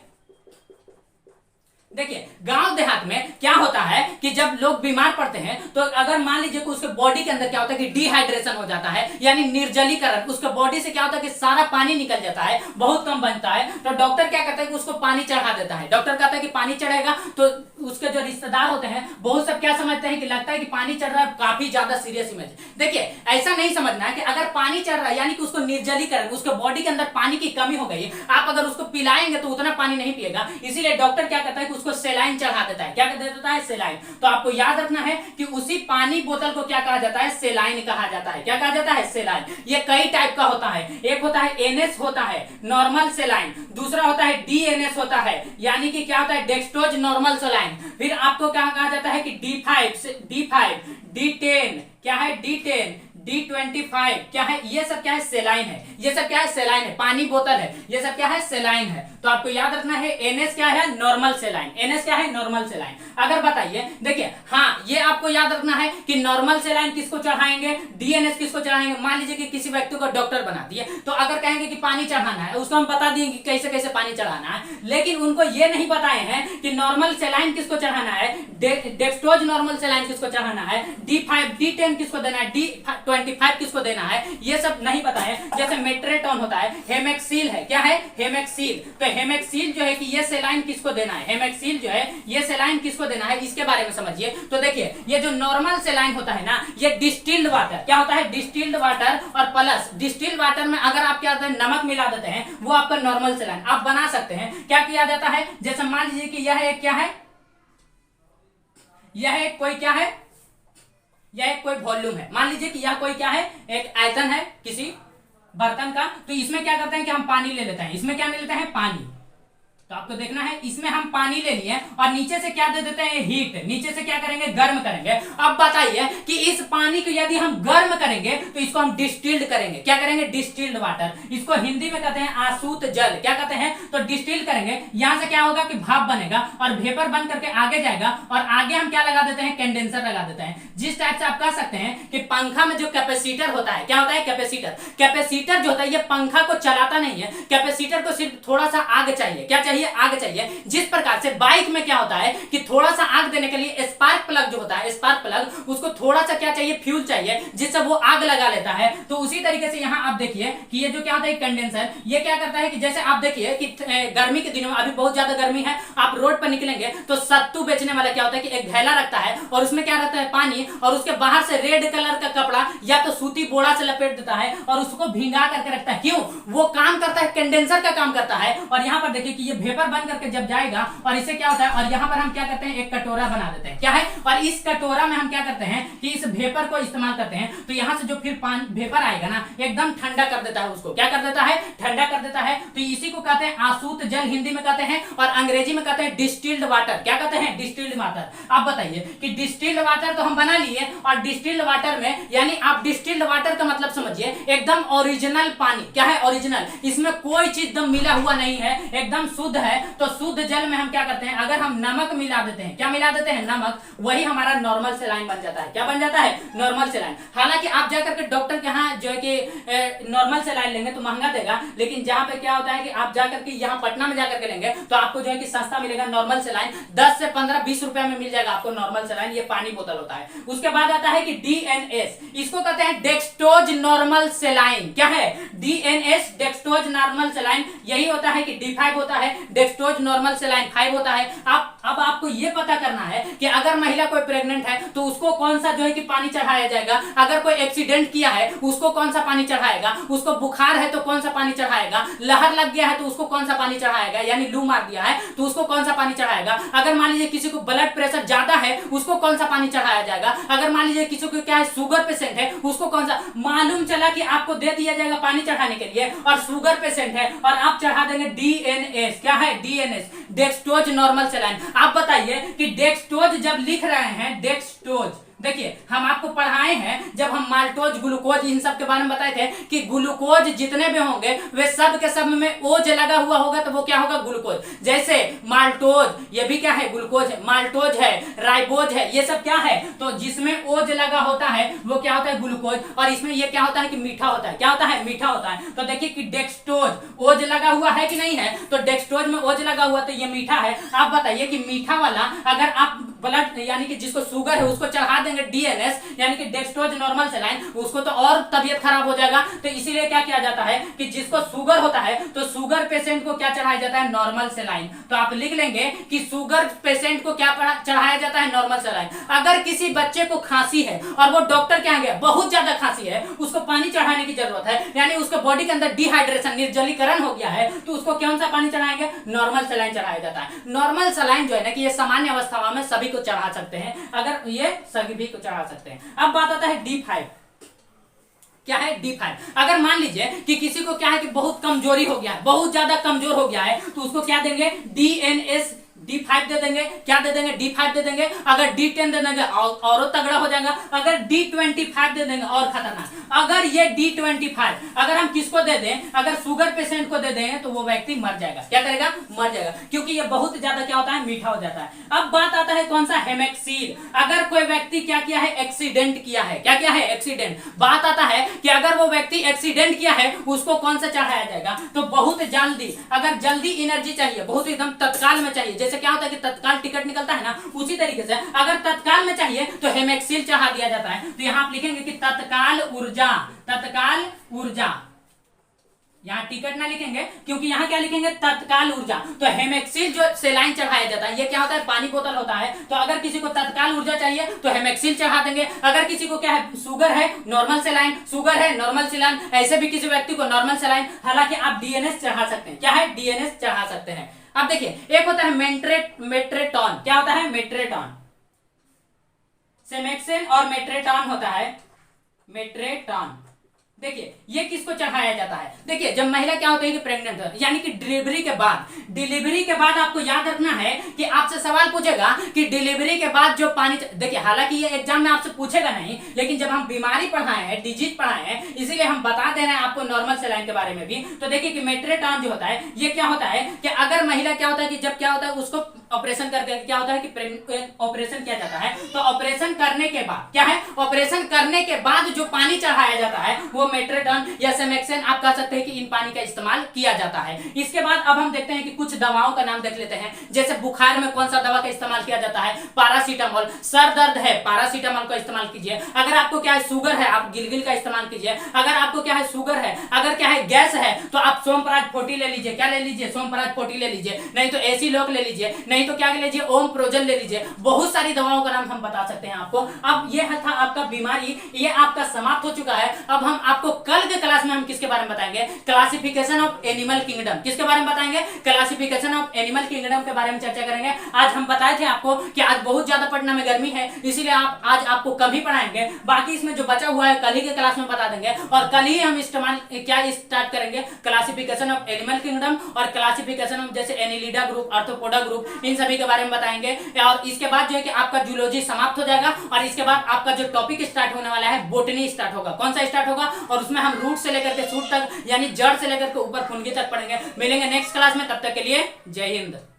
देखिए गांव देहात में क्या होता है कि जब लोग बीमार पड़ते हैं तो अगर मान लीजिए कि उसके बॉडी के अंदर क्या होता है कि डिहाइड्रेशन हो जाता है, यानी निर्जलीकरण, उसके बॉडी से क्या होता है कि सारा पानी निकल जाता है, बहुत कम बनता है। तो डॉक्टर क्या कहता है कि उसको पानी चढ़ा देता है। डॉक्टर कहता है कि पानी चढ़ेगा, तो उसके जो रिश्तेदार होते हैं बहुत सब क्या समझते हैं कि लगता है कि पानी चढ़ रहा है, काफी ज्यादा सीरियस इमेज। देखिए ऐसा नहीं समझना है कि अगर पानी चढ़ रहा है यानी कि उसको निर्जलीकरण, उसके बॉडी के अंदर पानी की कमी हो गई, आप अगर उसको पिलाएंगे तो उतना पानी नहीं पिएगा। इसीलिए डॉक्टर क्या कहता है कि उसको सेलाइन चढ़ा देता है। क्या कर देता है? सेलाइन। तो आपको याद रखना है कि उसी पानी बोतल को क्या कहा जाता है? सेलाइन कहा जाता है। क्या कहा जाता है? सेलाइन। ये कई टाइप का होता है। एक होता है एनएस होता है, नॉर्मल सेलाइन। दूसरा होता है डीएनएस होता है, यानी कि क्या होता है? Dextrose normal saline. फिर आपको क्या कहा जाता है कि D5, D10, क्या है? D10, D25, क्या है? ये सब क्या है? सेलाइन है। ये सब क्या है? सेलाइन है। पानी बोतल है, ये सब क्या है? सेलाइन है। तो आपको याद रखना है एनएस क्या है? Normal saline. एनएस क्या है? Normal saline. अगर बताइए, देखिए हाँ, ये आपको याद रखना है कि नॉर्मल सेलाइन किसको चढ़ाएंगे, डीएनएस किसको चढ़ाएंगे। मान लीजिए कि किसी व्यक्ति को डॉक्टर बना दिए, तो अगर कहेंगे कि पानी चढ़ाना है, उसको हम बता देंगे कि कैसे कैसे पानी चढ़ाना है, लेकिन उनको ये नहीं बताए हैं कि नॉर्मल सेलाइन किसको चढ़ाना है, डेक्सट्रोज नॉर्मल सेलाइन किसको चढ़ाना है, D5, D10 किसको देना है, D25 किसको देना है, ये सब नहीं पता है। जैसे मेट्रेटोन होता है, हेमेक्सिल है। क्या है? हेमेक्सिल। तो हेमेक्सिल जो है कि ये सेलाइन किसको देना है, हेमेक्सिल जो है ये सेलाइन किसको देना है, इसके बारे में समझिए। तो देखिए ये जो नॉर्मल सेलाइन होता है ना, ये डिस्टिल्ड वाटर, क्या होता है? डिस्टिल्ड वाटर, और प्लस डिस्टिल्ड वाटर में अगर आप क्या नमक मिला देते हैं, वो आपका नॉर्मल सेलाइन आप बना सकते हैं। क्या किया जाता है? जैसे मान लीजिए कि यह एक क्या है, यह एक कोई क्या है, यह एक कोई वॉल्यूम है। मान लीजिए कि यह कोई क्या है, एक आयतन है किसी बर्तन का। तो इसमें क्या करते हैं कि हम पानी ले लेते हैं। इसमें क्या ले लेते हैं? पानी। तो आपको देखना है, इसमें हम पानी ले लिए और नीचे से क्या दे देते हैं? हीट। नीचे से क्या करेंगे? गर्म करेंगे। अब बताइए कि इस पानी को यदि हम गर्म करेंगे तो इसको हम डिस्टिल्ड करेंगे। क्या करेंगे? Distilled water. इसको हिंदी में कहते हैं आसूत जल। क्या कहते हैं? तो डिस्टिल्ड करेंगे। यहां से क्या होगा कि भाप बनेगा और वेपर बन करके आगे जाएगा, और आगे हम क्या लगा देते हैं? कंडेंसर लगा देते हैं। जिस टाइप से आप कह सकते हैं कि पंखा में जो कैपेसिटर होता है, क्या होता है? कैपेसिटर। कैपेसिटर जो होता है ये पंखा को चलाता नहीं है, कैपेसिटर को सिर्फ थोड़ा सा आग चाहिए। क्या चाहिए? चाहिए, आग चाहिए। जिस प्रकार से बाइक में क्या होता है कि थोड़ा सा आग देने के लिए स्पार्क प्लग जो होता है, स्पार्क प्लग, उसको थोड़ा सा क्या चाहिए, फ्यूल चाहिए, जिससे वो आग लगा लेता है। तो उसी तरीके से यहाँ आप देखिए कि ये जो क्या होता है कंडेंसर, ये क्या करता है कि जैसे आप देखिए कि गर्मी के दिनों में, अभी बहुत ज्यादा गर्मी है, आप रोड पर निकलेंगे तो सत्तू बेचने वाला क्या होता है कि एक थैला रखता है और उसमें क्या रहता है, पानी, और उसके बाहर से रेड कलर का कपड़ा या तो सूती बोरा से लपेट देता है और उसको भिंगा करके रखता है। क्यों? वो काम करता है, कंडेंसर का काम करता है। और यहाँ पर देखिए कि ये वेपर बन करके जब जाएगा और इससे क्या होता है, और यहाँ पर हम क्या करते हैं, एक कटोरा बना देते हैं, क्या है, और इस कटोरा में हम क्या करते हैं कि इस वेपर को इस्तेमाल करते हैं। तो यहाँ से जो फिर वेपर आएगा ना, एकदम ठंडा कर देता है, उसको क्या कर देता है, ठंडा कर देता है। तो इसी को कहते हैं आसूत जल, हिंदी में कहते हैं, और अंग्रेजी में कहते हैं डिस्टिल्ड वाटर। क्या कहते हैं, डिस्टिल्ड वाटर। आप बताइए कि डिस्टिल्ड वाटर तो हम बना लिए, और डिस्टिल्ड वाटर में यानी आप डिस्टिल्ड वाटर का मतलब समझिए एकदम ओरिजिनल पानी, क्या है, ओरिजिनल, इसमें कोई चीज दम मिला हुआ नहीं है, एकदम शुद्ध है। तो शुद्ध जल में हम क्या करते हैं, अगर हम नमक मिला देते हैं, क्या मिला देते हैं, नमक, वही हमारा नॉर्मल सलाइन बन जाता है। क्या बन जाता है, नॉर्मल सलाइन। हालांकि आप जाकर के डॉक्टर के यहाँ जो है कि नॉर्मल सलाइन लेंगे तो महंगा देगा, लेकिन जहां पे क्या होता है कि आप जाकर के यहाँ पटना में जाकर के लेंगे तो आपको जो है कि सस्ता मिलेगा नॉर्मल सलाइन, 10 से 15-20 रुपए में मिल जाएगा आपको नॉर्मल सलाइन। ये पानी बोतल होता है। उसके बाद आता है कि डीएनएस, इसको कहते हैं डेक्सटोज नॉर्मल सलाइन। क्या है, डीएनएस, डेक्सटोज नॉर्मल सलाइन। यही होता है कि D5 होता है, डेक्सटोज नॉर्मल सलाइन 5 होता है। अब आपको ये पता करना है कि अगर महिला कोई प्रेग्नेंट है तो उसको कौन सा जो है कि पानी चढ़ाया जाएगा, अगर कोई एक्सीडेंट किया है उसको कौन सा पानी चढ़ाएगा, उसको बुखार है तो कौन सा पानी चढ़ाएगा, लहर लग गया है तो उसको कौन सा पानी चढ़ाएगा, यानी लू मार दिया है तो उसको कौन सा पानी चढ़ाएगा, अगर मान लीजिए किसी को ब्लड प्रेशर ज्यादा है उसको कौन सा पानी चढ़ाया जाएगा, अगर मान लीजिए किसी को क्या है शुगर पेशेंट है उसको कौन सा। मालूम चला कि आपको दे दिया जाएगा पानी चढ़ाने के लिए, और शुगर पेशेंट है और आप चढ़ा देंगे डीएनएस। क्या है, डीएनएस, डेक्सटोज नॉर्मल सलाइन। आप बताइए कि डेक्सटोज जब लिख रहे हैं, डेक्सटोज, देखिए हम आपको पढ़ाए हैं जब हम माल्टोज, ग्लूकोज, इन सब के बारे में बताए थे कि ग्लूकोज जितने भी होंगे वे सब के सब में ओज लगा हुआ होगा तो वो क्या होगा, ग्लूकोज। जैसे माल्टोज, ये भी क्या है, ग्लूकोज है, माल्टोज है, राइबोज है, ये सब क्या है, तो जिसमें ओज लगा होता है वो क्या होता है, ग्लूकोज। और इसमें ये क्या होता है कि मीठा होता है। क्या होता है, मीठा होता है। तो देखिए कि डेक्सटोज ओज लगा हुआ है कि नहीं है, तो डेक्सटोज में ओज लगा हुआ तो ये मीठा है। आप बताइए कि मीठा वाला अगर आप ब्लड यानी कि जिसको शुगर है उसको चढ़ा देंगे डीएनएस यानी कि डेक्सटोज नॉर्मल सलाइन, उसको तो और तबियत खराब हो जाएगा। तो इसीलिए क्या किया जाता है कि जिसको शुगर होता है तो शुगर पेशेंट को क्या चढ़ाया जाता है, नॉर्मल सलाइन। तो आप लिख लेंगे कि शुगर पेशेंट को क्या चढ़ाया जाता है, नॉर्मल सलाइन। अगर किसी बच्चे को खांसी है और वो डॉक्टर के यहाँ गया, बहुत ज्यादा खांसी है, उसको पानी चढ़ाने की जरूरत है, यानी उसके बॉडी के अंदर डिहाइड्रेशन, निर्जलीकरण हो गया है, तो उसको कौन सा पानी चढ़ाएंगे, नॉर्मल सलाइन चढ़ाया जाता है। नॉर्मल सलाइन जो है ना कि ये सामान्य अवस्था में सभी को चढ़ा सकते हैं, अगर ये सभी को चढ़ा सकते हैं। अब बात आता है D5। क्या है, D5। अगर मान लीजिए कि किसी को क्या है कि बहुत कमजोरी हो गया है, बहुत ज्यादा कमजोर हो गया है, तो उसको क्या देंगे, डीएनएस D5 दे देंगे। क्या दे देंगे, D5 दे देंगे। अगर D10 दे देंगे और तगड़ा हो जाएगा। अगर D25 दे देंगे और खतरनाक। अगर ये D25 अगर हम किसको दे दें, अगर शुगर पेशेंट को दे दें तो वो व्यक्ति मर जाएगा। क्या करेगा, मर जाएगा, क्योंकि ये बहुत ज्यादा क्या होता है, मीठा हो जाता है। अब बात आता है कौन सा, हेमेक्सील। अगर कोई व्यक्ति क्या किया है, एक्सीडेंट किया है। क्या किया है, एक्सीडेंट। बात आता है कि अगर वो व्यक्ति एक्सीडेंट किया है उसको कौन सा चढ़ाया जाएगा, तो बहुत जल्दी, अगर जल्दी एनर्जी चाहिए, बहुत एकदम तत्काल में चाहिए, जैसे क्या होता है कि तत्काल टिकट निकलता है ना, उसी तरीके से अगर तत्काल में चाहिए तो हेमेक्सिल चढ़ा दिया जाता है। तो यहां आप लिखेंगे कि तत्काल ऊर्जा, तत्काल ऊर्जा, यहां टिकट ना लिखेंगे क्योंकि यहां क्या लिखेंगे, तत्काल ऊर्जा। तो हेमेक्सिल जो सेलाइन चढ़ाया जाता है, ये क्या होता है, पानी बोतल होता है। तो अगर किसी को तत्काल ऊर्जा चाहिए तो हेमेक्सिल चढ़ा देंगे। अगर किसी को क्या है, शुगर है, नॉर्मल सेलाइन, शुगर है, नॉर्मल सेलाइन, ऐसे भी किसी व्यक्ति को नॉर्मल सेलाइन। हालांकि आप डीएनएस चढ़ा सकते हैं। क्या है, डीएनएस चढ़ा सकते हैं। अब देखिए एक होता है मेट्रेटॉन। क्या होता है, मेट्रेटॉन। सेमेक्सेन और मेट्रेटॉन होता है, मेट्रेटॉन। देखिए ये किसको चढ़ाया जाता है, देखिए जब महिला क्या होती है कि प्रेग्नेंट है, यानी कि डिलीवरी के बाद, डिलीवरी के बाद आपको याद रखना है कि आपसे सवाल पूछेगा कि डिलीवरी के बाद जो पानी, देखिए हालांकि ये एग्जाम में आपसे पूछेगा नहीं, लेकिन जब हम बीमारी पढ़ाए हैं, डिजीज पढ़ाए हैं, इसीलिए हम बता दे रहे हैं आपको नॉर्मल सेलाइन के बारे में भी। तो देखिए कि मेट्रेटॉन जो होता है, ये क्या होता है कि अगर महिला क्या होता है कि जब क्या होता है उसको ऑपरेशन करके क्या होता है कि ऑपरेशन किया जाता है, तो ऑपरेशन करने के बाद क्या है, ऑपरेशन करने के बाद जो पानी चढ़ाया जाता है वो ब्रोमेट्रेटन या सेमेक्सेन आप कह सकते हैं कि इन पानी का इस्तेमाल किया जाता है। इसके बाद अब हम देखते हैं कि कुछ दवाओं का नाम देख लेते हैं। जैसे बुखार में कौन सा दवा का इस्तेमाल किया जाता है, पैरासीटामोल। सर दर्द है, पैरासीटामोल का इस्तेमाल कीजिए। अगर आपको क्या है शुगर है, आप गिलगिल का इस्तेमाल कीजिए। अगर आपको क्या है शुगर है, अगर क्या है गैस है, तो आप सोमपराग 40 ले लीजिए। क्या ले लीजिए, सोमपराग 40 ले लीजिए। नहीं तो एसी लॉक ले लीजिए, नहीं तो क्या ले लीजिए, ओम प्रोजल ले लीजिए। बहुत सारी दवाओं का नाम हम बता सकते हैं आपको। अब ये था आपका बीमारी, ये आपका समाप्त हो चुका है। अब हम आपको कल के क्लास में हम किसके बारे में बताएंगे, क्लासिफिकेशन ऑफ एनिमल किंगडम। किसके बारे में बताएंगे, क्लासिफिकेशन ऑफ एनिमल किंगडम के बारे में चर्चा करेंगे। आज हम बताए थे आपको कि आज बहुत ज्यादा पटना में गर्मी है, इसीलिए आज आपको कम ही पढ़ाएंगे। बाकी इसमें जो बचा हुआ है कल ही के क्लास में बता देंगे, और कल ही हम इस्तेमाल क्या स्टार्ट करेंगे, क्लासिफिकेशन ऑफ एनिमल किंगडम और क्लासिफिकेशन ऑफ जैसे एनिलिडा ग्रुप, आर्थ्रोपोडा ग्रुप, इन सभी के बारे में बताएंगे। और इसके बाद जो है कि आपका जूलॉजी समाप्त हो जाएगा, और इसके बाद आपका जो टॉपिक स्टार्ट होने वाला है, बोटनी स्टार्ट होगा। कौन सा स्टार्ट होगा, और उसमें हम रूट से लेकर के शूट तक यानी जड़ से लेकर के ऊपर फुनगी तक पढ़ेंगे। मिलेंगे नेक्स्ट क्लास में, तब तक के लिए जय हिंद।